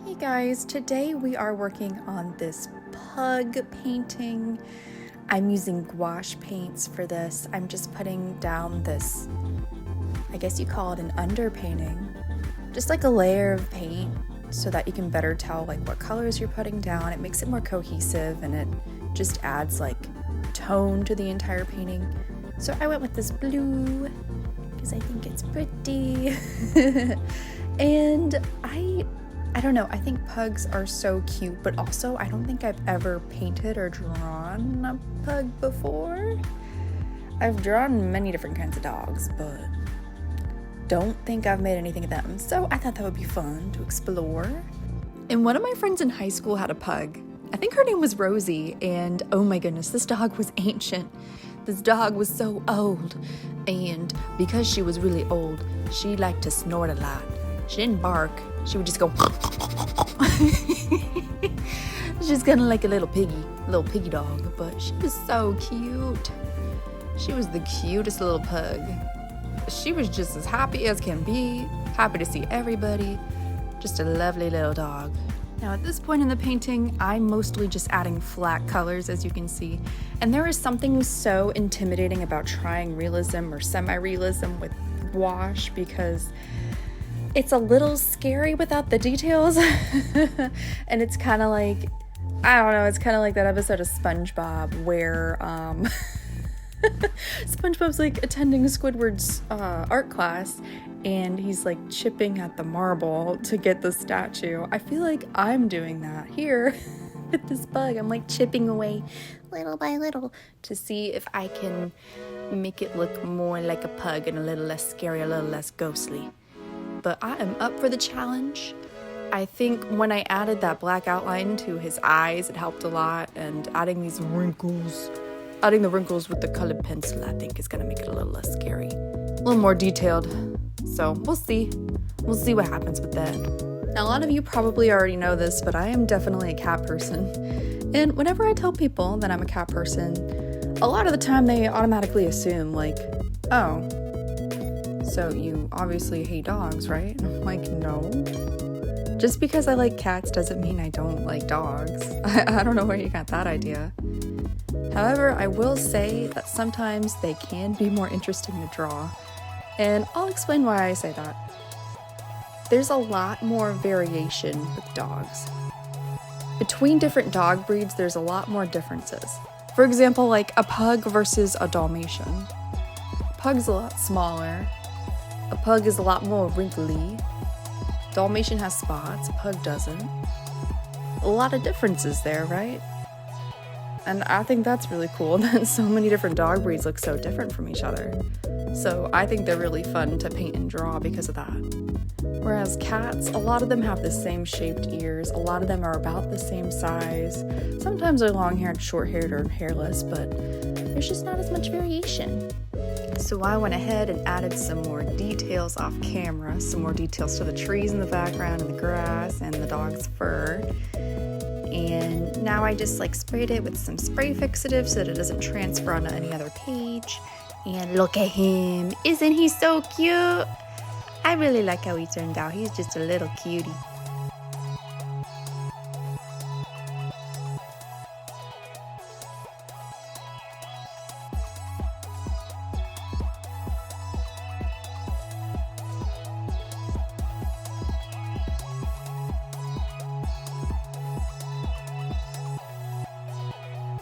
Hey guys, today we are working on this pug painting. I'm using gouache paints for this. I'm just putting down this, I guess you call it an underpainting, just like a layer of paint so that you can better tell like what colors you're putting down. It makes it more cohesive and it just adds like tone to the entire painting. So I went with this blue because I think it's pretty. And I don't know, I think pugs are so cute, but also I don't think I've ever painted or drawn a pug before. I've drawn many different kinds of dogs, but don't think I've made anything of them. So I thought that would be fun to explore. And one of my friends in high school had a pug. I think her name was Rosie, and oh my goodness, this dog was ancient. This dog was so old, and because she was really old, she liked to snort a lot. She didn't bark, she would just go she's kind of like a little piggy dog, but she was so cute. She was the cutest little pug. She was just as happy as can be, happy to see everybody, just a lovely little dog. Now at this point in the painting, I'm mostly just adding flat colors, as you can see, and there is something so intimidating about trying realism or semi-realism with gouache because it's a little scary without the details. And it's kind of like, I don't know, it's kind of like that episode of SpongeBob where SpongeBob's like attending Squidward's art class and he's like chipping at the marble to get the statue. I feel like I'm doing that here with this bug. I'm like chipping away little by little to see if I can make it look more like a pug and a little less scary, a little less ghostly. But I am up for the challenge. I think when I added that black outline to his eyes, it helped a lot, and adding the wrinkles with the colored pencil, I think is gonna make it a little less scary, a little more detailed. So we'll see what happens with that. Now a lot of you probably already know this, but I am definitely a cat person. And whenever I tell people that I'm a cat person, a lot of the time they automatically assume like, oh, so you obviously hate dogs, right? I'm like, no. Just because I like cats doesn't mean I don't like dogs. I don't know where you got that idea. However, I will say that sometimes they can be more interesting to draw. And I'll explain why I say that. There's a lot more variation with dogs. Between different dog breeds, there's a lot more differences. For example, like a pug versus a Dalmatian. Pug's a lot smaller. A pug is a lot more wrinkly. Dalmatian has spots, a pug doesn't. A lot of differences there, right? And I think that's really cool that so many different dog breeds look so different from each other. So I think they're really fun to paint and draw because of that. Whereas cats, a lot of them have the same shaped ears, a lot of them are about the same size. Sometimes they're long-haired, short-haired, or hairless, but there's just not as much variation. So I went ahead and added some more details off camera, some more details to the trees in the background and the grass and the dog's fur. And now I just like sprayed it with some spray fixative so that it doesn't transfer onto any other page. And look at him, isn't he so cute? I really like how he turned out. He's just a little cutie.